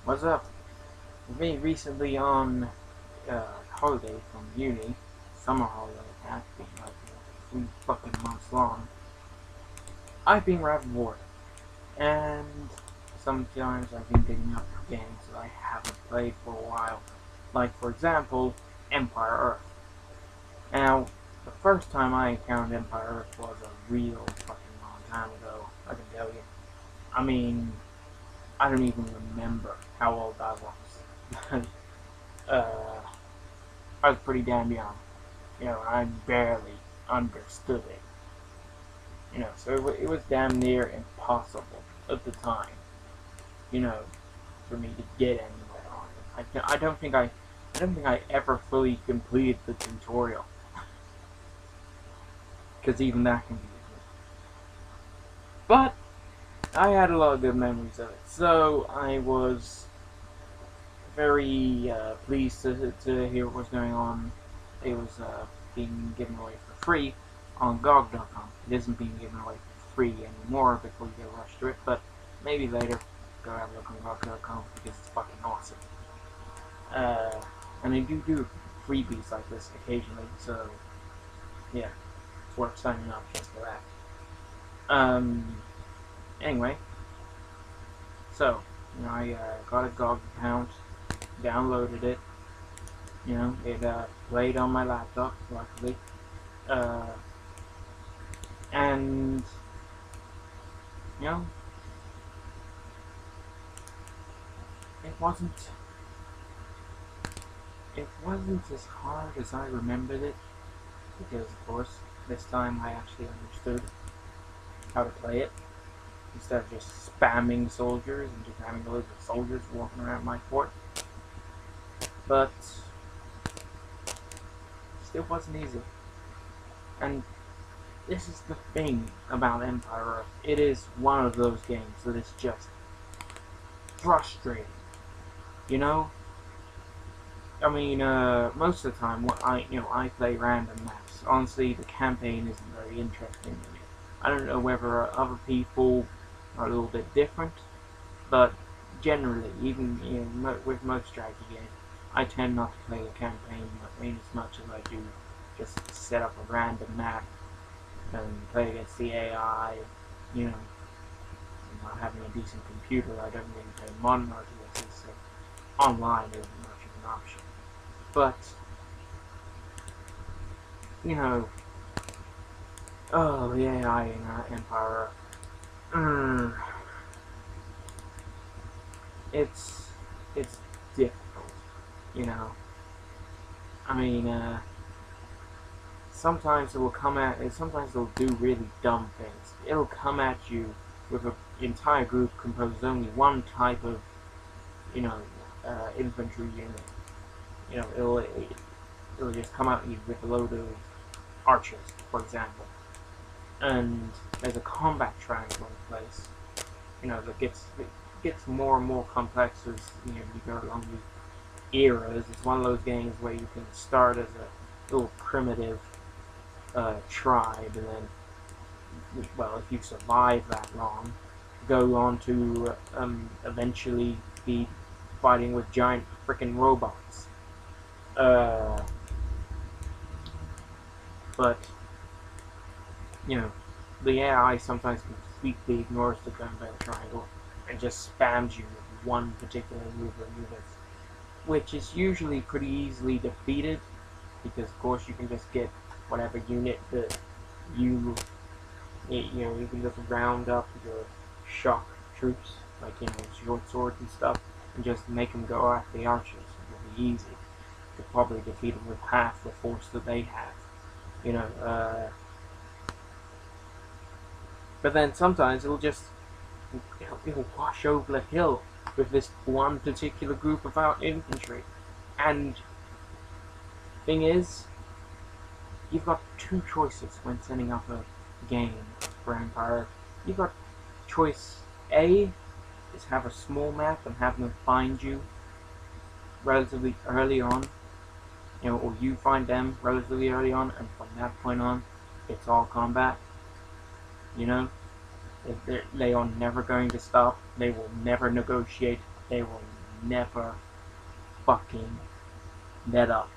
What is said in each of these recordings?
What's up? With me recently on holiday from uni, summer holiday, that's been like 3 fucking months long. I've been rather bored, and sometimes I've been digging up games that I haven't played for a while, like for example, Empire Earth. Now, the first time I encountered Empire Earth was a real fucking long time ago, I can tell you. I mean, I don't even remember how old I was. uh, I was pretty damn young. I barely understood it. So it was damn near impossible at the time, for me to get anywhere on it. I don't think I ever fully completed the tutorial, because even that can be difficult. But I had a lot of good memories of it, so I was very pleased to hear what was going on. It was being given away for free on GOG.com. It isn't being given away for free anymore before you get rushed to it, but maybe later go have a look on GOG.com because it's fucking awesome. And they do freebies like this occasionally, so yeah, it's worth signing up just for that. Anyway, so I got a GOG account, downloaded it. It played on my laptop, luckily. And it wasn't as hard as I remembered it, because of course this time I actually understood how to play it, instead of just spamming soldiers and just having loads of soldiers walking around my fort. But still wasn't easy. And this is the thing about Empire Earth. It is one of those games that is just frustrating. I mean, most of the time, I play random maps. Honestly, the campaign isn't very interesting to me. I don't know whether other people are a little bit different, but generally, even with most strategy games, I tend not to play the campaign as much as I do just set up a random map and play against the AI. Not having a decent computer, I don't really play modern RTSs, so online isn't much of an option. But oh, the AI in Empire, it's difficult. I mean, sometimes it will come at. Sometimes it'll do really dumb things. It'll come at you with an entire group composed of only one type of, infantry unit. It'll just come at you with a load of archers, for example. And there's a combat triangle in place. That gets more and more complex as you go along the eras. It's one of those games where you can start as a little primitive tribe, and then, well, if you survive that long, go on to eventually be fighting with giant freaking robots. But the AI sometimes completely ignores the combat triangle and just spams you with one particular move or unit, which is usually pretty easily defeated, because of course you can just get whatever unit that you can just round up your shock troops, like short swords and stuff, and just make them go after the archers. It'll be easy. You could probably defeat them with half the force that they have. But then sometimes it'll wash over the hill with this one particular group of infantry. And thing is, you've got two choices when setting up a game for Empire. You've got choice A is have a small map and have them find you relatively early on, or you find them relatively early on, and from that point on, it's all combat. They are never going to stop. They will never negotiate. They will never fucking let up.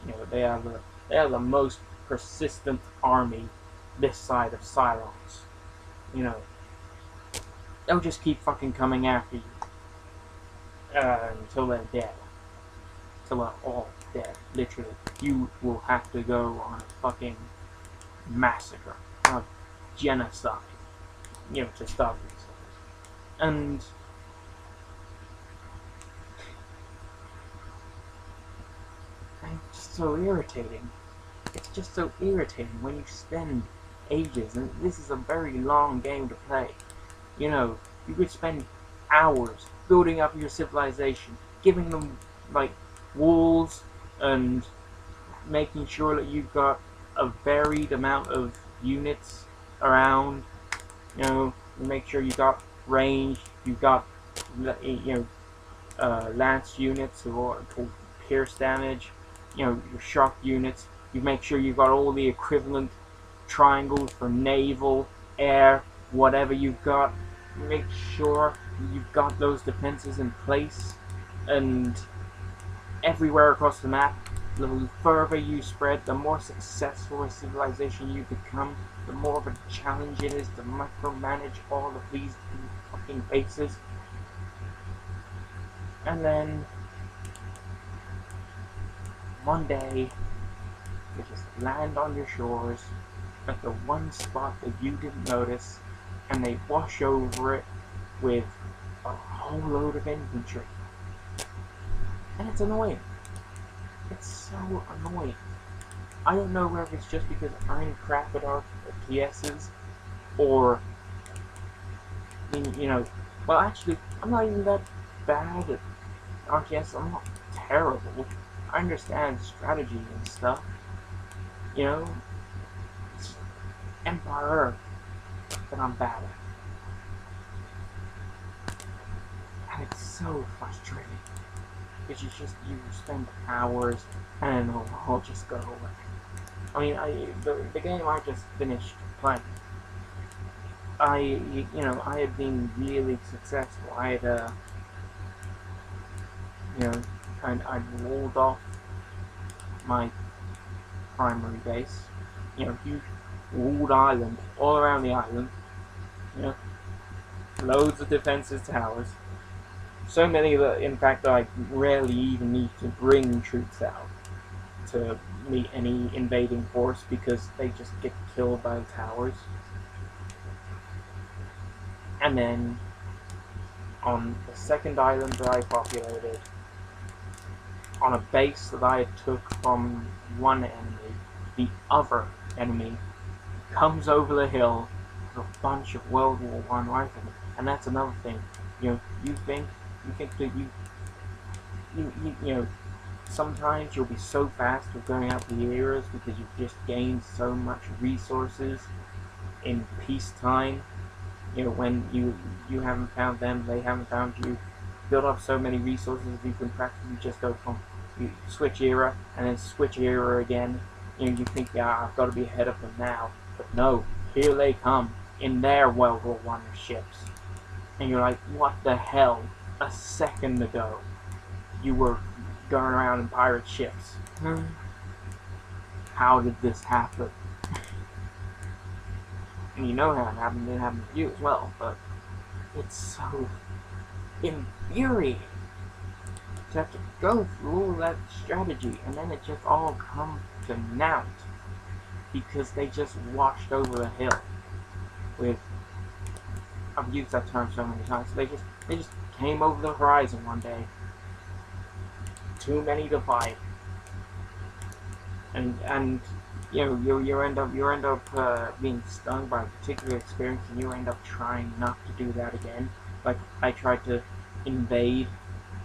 You know, they are the most persistent army this side of Cylons. You know, they'll just keep fucking coming after you until they're dead. Until they're all dead. Literally, you will have to go on a fucking massacre, a genocide, you know, to stop these things. And it's just so irritating. It's just so irritating when you spend ages, and this is a very long game to play. You know, you could spend hours building up your civilization, giving them, like, walls, and making sure that you've got a varied amount of units around. You know, you make sure you got range, you got, you know, lance units for pierce damage, you know, your shock units. You make sure you've got all the equivalent triangles for naval, air, whatever you've got. Make sure you've got those defenses in place, and everywhere across the map, the further you spread, the more successful a civilization you become, the more of a challenge it is to micromanage all of these fucking bases. And then one day you just land on your shores at the one spot that you didn't notice, and they wash over it with a whole load of infantry. And it's annoying. It's so annoying. I don't know whether it's just because I'm crap at RTSs, or, you know, well, actually, I'm not even that bad at RTS. I'm not terrible. I understand strategy and stuff. You know, it's Empire that I'm bad at. And it's so frustrating. Because you spend hours and it'll all just go away. I mean, the game I just finished playing, you know, I had been really successful. I had, you know, I'd walled off my primary base. You know, huge walled island all around the island. You know, loads of defenses, towers. So many that, in fact, I rarely even need to bring troops out to meet any invading force, because they just get killed by the towers. And then, on the second island that I populated, on a base that I took from one enemy, the other enemy comes over the hill with a bunch of World War I riflemen. And that's another thing. You know, you think that you know, sometimes you'll be so fast with going out the eras because you've just gained so much resources in peacetime. You know, when you haven't found them, they haven't found you. Build up so many resources, you can practically just go from switch era and then switch era again. You know, you think, yeah, I've got to be ahead of them now, but no, here they come in their World War I ships, and you're like, what the hell? A second ago, you were going around in pirate ships. How did this happen? And you know how it happened. It happened to you as well, but it's so infuriating to have to go through all that strategy, and then it just all comes to naught because they just washed over the hill with, I've used that term so many times, they just came over the horizon one day. Too many to fight. And you know, you end up being stung by a particular experience, and you end up trying not to do that again. Like, I tried to invade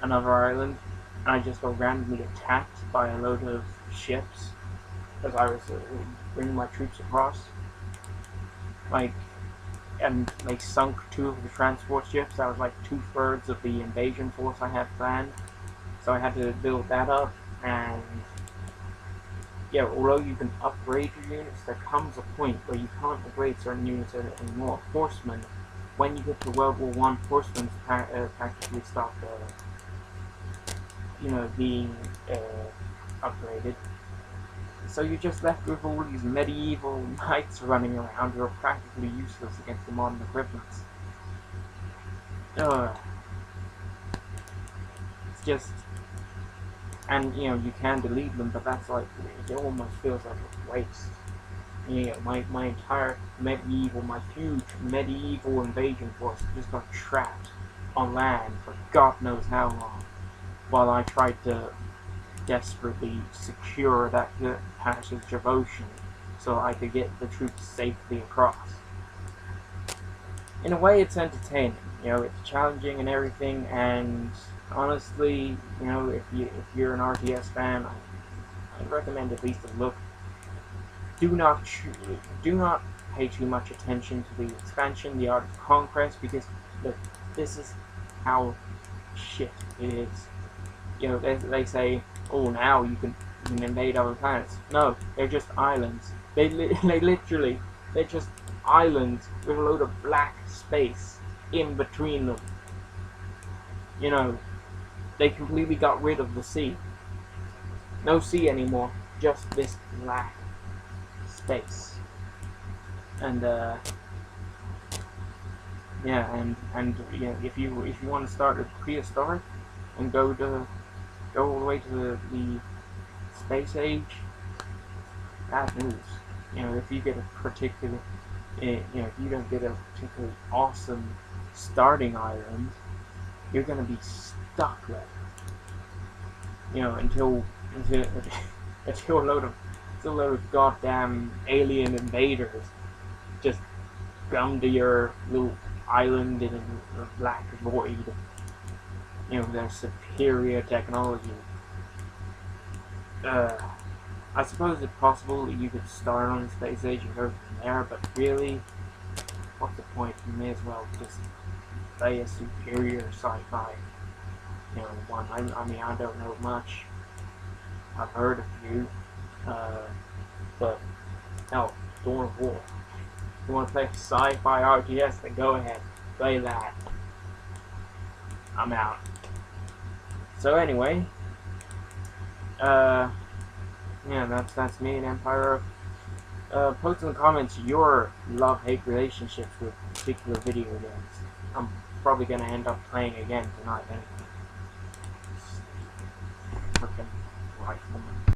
another island, and I just got randomly attacked by a load of ships as I was bringing my troops across. Like, and they sunk 2 of the transport ships. That was like 2/3 of the invasion force I had planned. So I had to build that up, and yeah, although you can upgrade your units, there comes a point where you can't upgrade certain units anymore. Horsemen when you get to World War One, horsemen practically stopped, being upgraded. So you're just left with all these medieval knights running around who are practically useless against the modern equivalents. It's just, and you can delete them, but that's like, it almost feels like a waste. My entire my huge medieval invasion force just got trapped on land for God knows how long, while I tried to desperately secure that passage of ocean so I could get the troops safely across. In a way, it's entertaining. It's challenging and everything. And honestly, if you're an RTS fan, I'd recommend at least a look. Do not pay too much attention to the expansion, the Art of Conquest, because look, this is how shit it is. They say, oh, now you can invade other planets. No, they're just islands. They're just islands with a load of black space in between them. They completely got rid of the sea. No sea anymore, just this black space. And if you want to start at prehistoric and go all the way to the space age, bad news. If you get a particular, if you don't get a particularly awesome starting island, you're gonna be stuck there. Until a load of goddamn alien invaders just come to your little island in a black void. Their superior technology. I suppose it's possible that you could start on the space age and go from there, but really, what's the point? You may as well just play a superior sci-fi, one. I mean, I don't know much. I've heard a few, but hell, Dawn of War. If you want to play sci-fi RTS, then go ahead, play that. I'm out. So anyway, that's me and Empire. Post in the comments your love-hate relationships with particular video games. I'm probably gonna end up playing again tonight anyway. Freaking rifleman.